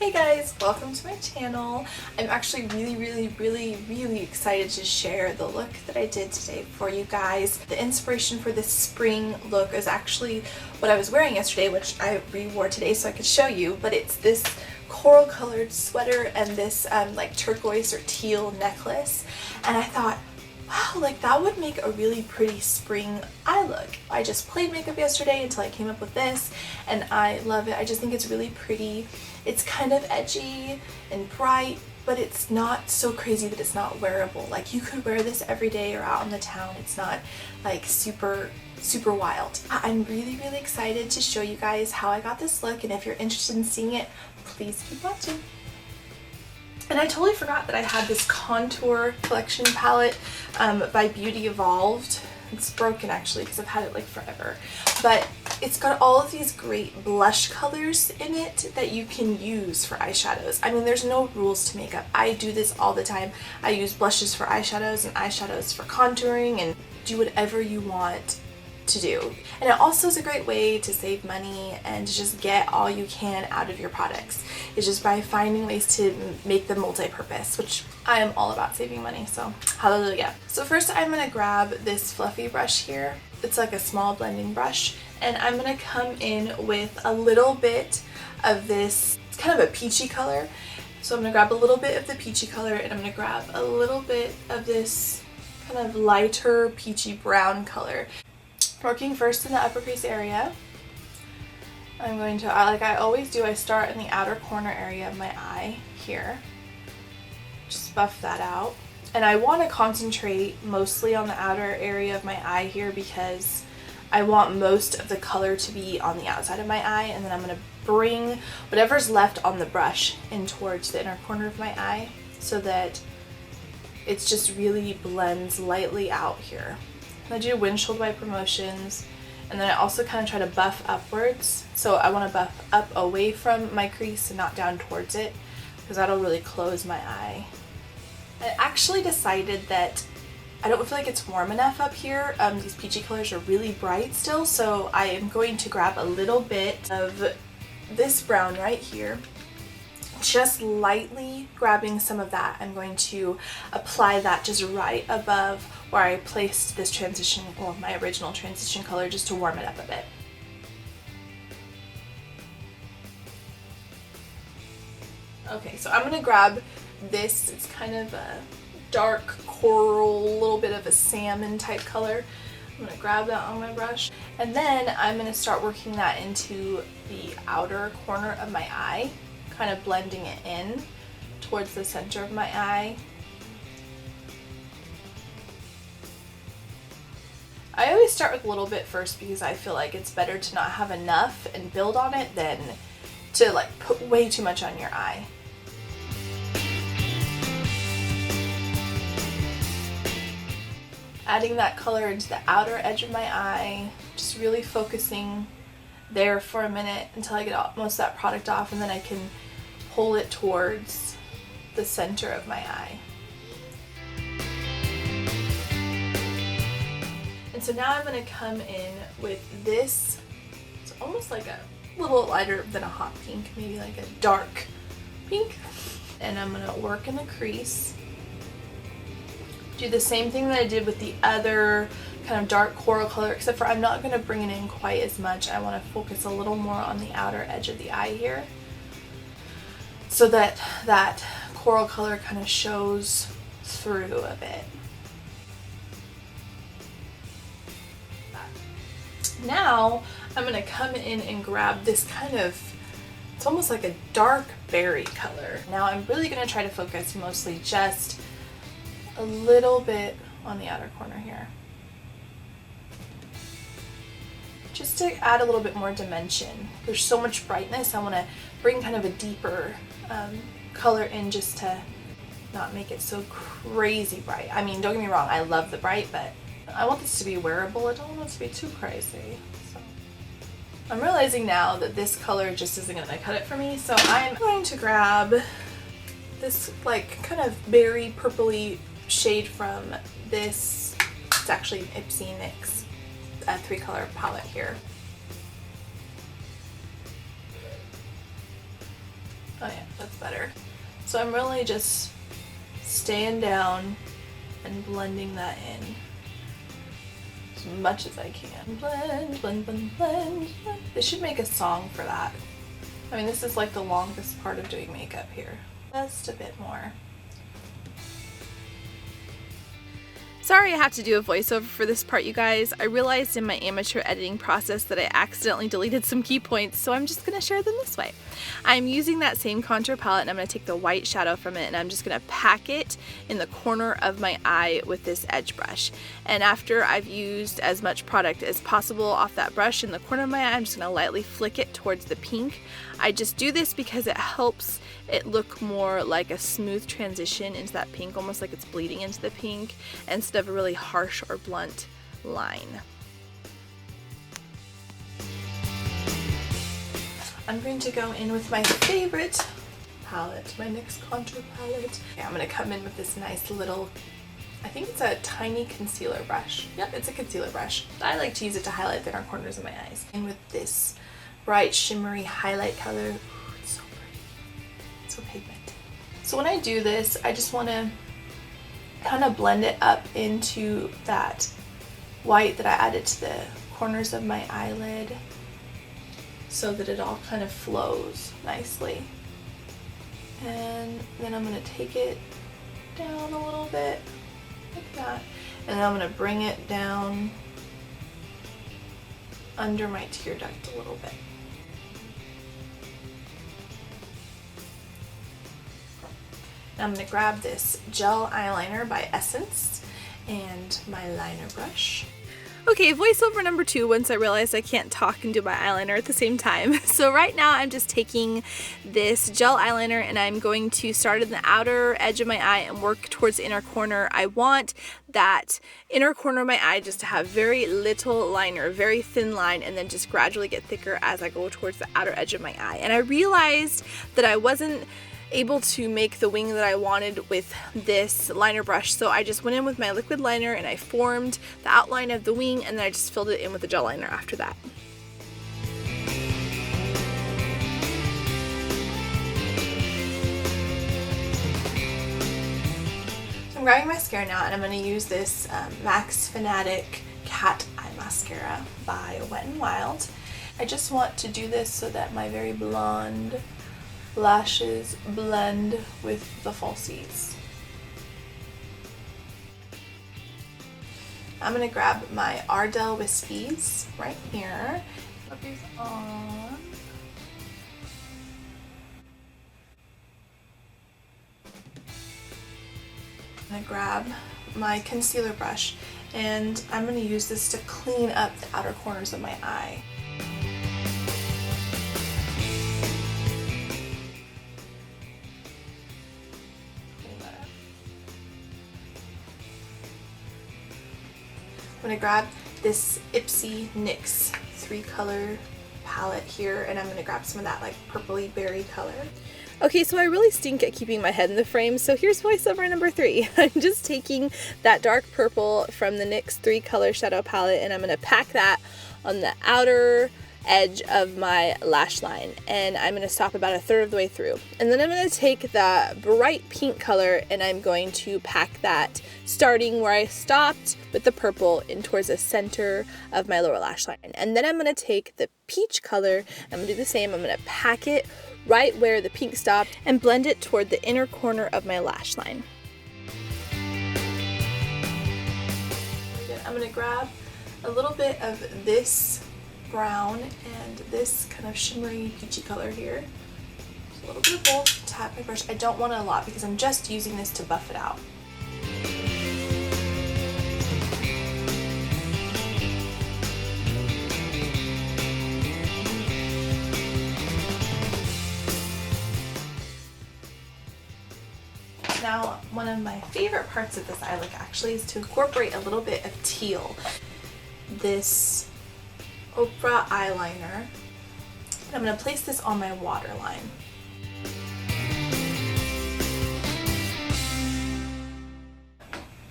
Hey guys, welcome to my channel. I'm actually really excited to share the look that I did today for you guys. The inspiration for this spring look is actually what I was wearing yesterday, which I re-wore today so I could show you, but it's this coral colored sweater and this like turquoise or teal necklace, and I thought, wow, like that would make a really pretty spring eye look. I just played makeup yesterday until I came up with this, and I love it. I just think it's really pretty. It's kind of edgy and bright, but it's not so crazy that it's not wearable. Like you could wear this every day or out in the town. It's not like super wild. I'm really excited to show you guys how I got this look, and if you're interested in seeing it, please keep watching. And I totally forgot that I had this contour collection palette by Beauty Evolved. It's broken actually because I've had it like forever. But it's got all of these great blush colors in it that you can use for eyeshadows. I mean, there's no rules to makeup. I do this all the time. I use blushes for eyeshadows and eyeshadows for contouring, and do whatever you want to do. And it also is a great way to save money and to just get all you can out of your products. It's just by finding ways to make them multi-purpose, which I am all about saving money, so hallelujah. So first I'm going to grab this fluffy brush here. It's like a small blending brush, and I'm going to come in with a little bit of this, it's kind of a peachy color. So I'm going to grab a little bit of the peachy color, and I'm going to grab a little bit of this kind of lighter peachy brown color. Working first in the upper crease area, I'm going to, like I always do, I start in the outer corner area of my eye here. Just buff that out. And I want to concentrate mostly on the outer area of my eye here because I want most of the color to be on the outside of my eye, and then I'm going to bring whatever's left on the brush in towards the inner corner of my eye so that it just really blends lightly out here. I do windshield wiper motions, and then I also kind of try to buff upwards. So I want to buff up away from my crease and not down towards it, because that'll really close my eye. I actually decided that I don't feel like it's warm enough up here. These peachy colors are really bright still, so I am going to grab a little bit of this brown right here. Just lightly grabbing some of that, I'm going to apply that just right above where I placed this transition, well, my original transition color, just to warm it up a bit. Okay, so I'm going to grab this, it's kind of a dark coral, little bit of a salmon type color. I'm going to grab that on my brush, and then I'm going to start working that into the outer corner of my eye, kind of blending it in towards the center of my eye. I always start with a little bit first because I feel like it's better to not have enough and build on it than to like put way too much on your eye. Adding that color into the outer edge of my eye, just really focusing there for a minute until I get most of that product off, and then I can pull it towards the center of my eye. And so now I'm going to come in with this, it's almost like a little lighter than a hot pink, maybe like a dark pink, and I'm going to work in the crease. Do the same thing that I did with the other kind of dark coral color, except for I'm not going to bring it in quite as much. I want to focus a little more on the outer edge of the eye here, so that that coral color kind of shows through a bit. Now I'm going to come in and grab this kind of, it's almost like a dark berry color. Now I'm really going to try to focus mostly just a little bit on the outer corner here, just to add a little bit more dimension. There's so much brightness, I want to bring kind of a deeper color in just to not make it so crazy bright. I mean, don't get me wrong, I love the bright, but I want this to be wearable. I don't want it to be too crazy. So I'm realizing now that this color just isn't going to cut it for me, so I'm going to grab this like kind of berry purpley shade from this, it's actually an Ipsy NYX 3-color palette here. Oh yeah, that's better. So I'm really just staying down and blending that in as much as I can. Blend, blend, blend, blend, blend. They should make a song for that. I mean, this is like the longest part of doing makeup here. Just a bit more. Sorry I have to do a voiceover for this part, you guys. I realized in my amateur editing process that I accidentally deleted some key points, so I'm just going to share them this way. I'm using that same contour palette and I'm going to take the white shadow from it and I'm just going to pack it in the corner of my eye with this edge brush. And after I've used as much product as possible off that brush in the corner of my eye, I'm just going to lightly flick it towards the pink. I just do this because it helps it look more like a smooth transition into that pink, almost like it's bleeding into the pink, instead of a really harsh or blunt line. I'm going to go in with my favorite palette, my NYX contour palette. Okay, I'm going to come in with this nice little, I think it's a tiny concealer brush. Yep, it's a concealer brush. I like to use it to highlight the inner corners of my eyes. And with this bright shimmery highlight color, ooh, it's so pretty, it's so pigmented. So when I do this, I just want to kind of blend it up into that white that I added to the corners of my eyelid, so that it all kind of flows nicely. And then I'm going to take it down a little bit like that, and then I'm going to bring it down under my tear duct a little bit. Now I'm going to grab this Gel Eyeliner by Essence and my liner brush. Okay, voiceover number 2 once I realized I can't talk and do my eyeliner at the same time. So right now I'm just taking this gel eyeliner and I'm going to start in the outer edge of my eye and work towards the inner corner. I want that inner corner of my eye just to have very little liner, very thin line, and then just gradually get thicker as I go towards the outer edge of my eye. And I realized that I wasn't able to make the wing that I wanted with this liner brush, so I just went in with my liquid liner and I formed the outline of the wing, and then I just filled it in with the gel liner after that. So I'm grabbing mascara now and I'm going to use this Maxfanatic Cat Eye Mascara by Wet n Wild. I just want to do this so that my very blonde lashes blend with the falsies. I'm going to grab my Ardell Whispies right here. Put these on. I'm going to grab my concealer brush and I'm going to use this to clean up the outer corners of my eye. I'm going to grab this Ipsy NYX 3-color palette here and I'm going to grab some of that like purpley berry color. Okay, so I really stink at keeping my head in the frame, so here's voiceover number 3. I'm just taking that dark purple from the NYX 3-color shadow palette and I'm going to pack that on the outer edge of my lash line, and I'm going to stop about 1/3 of the way through. And then I'm going to take the bright pink color and I'm going to pack that starting where I stopped with the purple in towards the center of my lower lash line. And then I'm going to take the peach color, I'm going to do the same, I'm going to pack it right where the pink stopped and blend it toward the inner corner of my lash line. I'm going to grab a little bit of this brown and this kind of shimmery peachy color here. Just a little bit of both. Tap my brush. I don't want a lot because I'm just using this to buff it out. Now, one of my favorite parts of this eye look actually is to incorporate a little bit of teal. This OFRA eyeliner. And I'm going to place this on my waterline.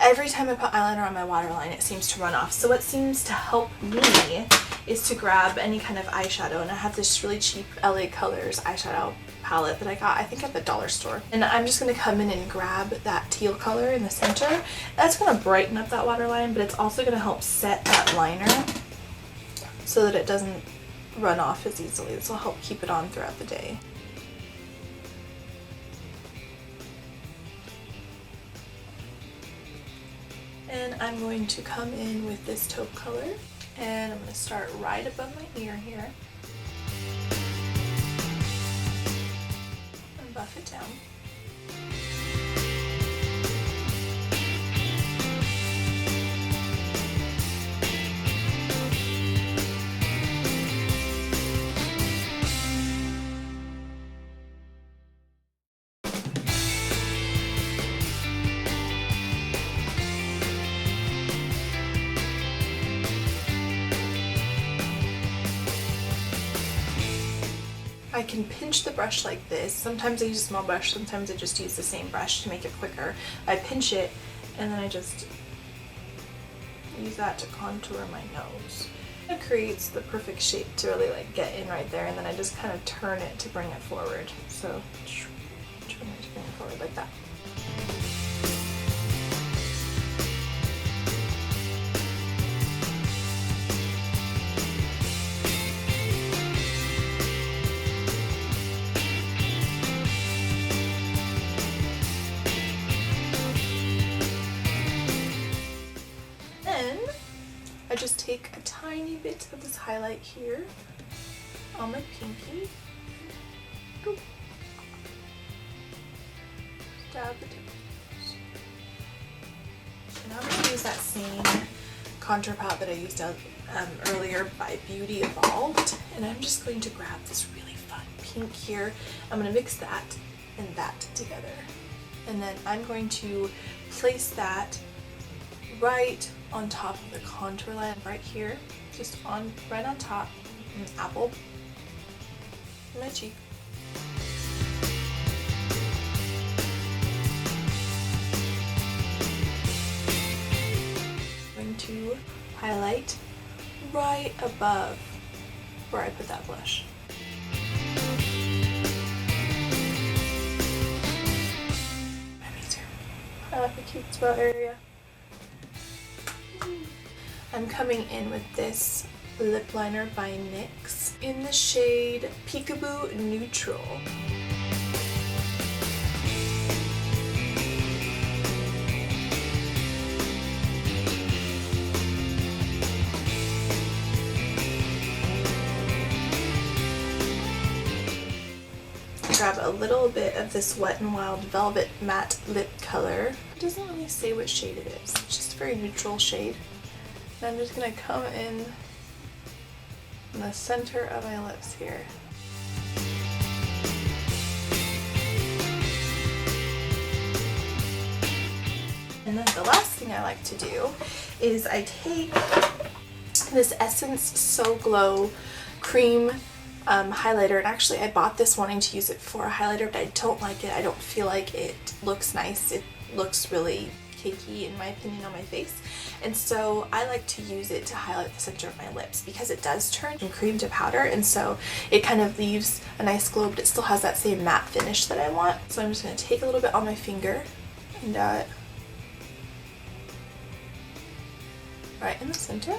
Every time I put eyeliner on my waterline, it seems to run off. So what seems to help me is to grab any kind of eyeshadow, and I have this really cheap LA Colors eyeshadow palette that I got, I think, at the dollar store. And I'm just going to come in and grab that teal color in the center. That's going to brighten up that waterline, but it's also going to help set that liner so that it doesn't run off as easily. This will help keep it on throughout the day. And I'm going to come in with this taupe color, and I'm going to start right above my ear here and buff it down. I can pinch the brush like this. Sometimes I use a small brush, sometimes I just use the same brush to make it quicker. I pinch it and then I just use that to contour my nose. It creates the perfect shape to really like get in right there, and then I just kind of turn it to bring it forward. So turn it to bring it forward like that. I just take a tiny bit of this highlight here on my pinky. Oop. Dab the tips. And I'm going to use that same contour palette that I used earlier by Beauty Evolved. And I'm just going to grab this really fun pink here. I'm going to mix that and that together. And then I'm going to place that right on top of the contour line right here, just right on top, an apple in my cheek. I'm going to highlight right above where I put that blush. Highlight the cute spot area. I'm coming in with this lip liner by NYX in the shade Peekaboo Neutral. Grab a little bit of this Wet n Wild Velvet Matte Lip Color. It doesn't really say what shade it is, it's just a very neutral shade. And I'm just going to come in the center of my lips here. And then the last thing I like to do is I take this Essence So Glow cream highlighter, and actually I bought this wanting to use it for a highlighter, but I don't like it. I don't feel like it looks nice. It looks really cakey in my opinion on my face, and so I like to use it to highlight the center of my lips because it does turn from cream to powder, and so it kind of leaves a nice glow, but it still has that same matte finish that I want. So I'm just going to take a little bit on my finger and right in the center.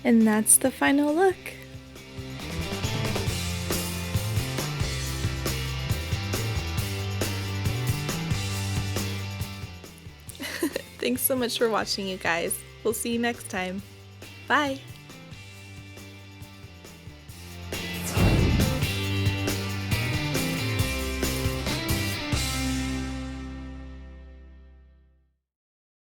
And that's the final look. Thanks so much for watching, you guys. We'll see you next time. Bye!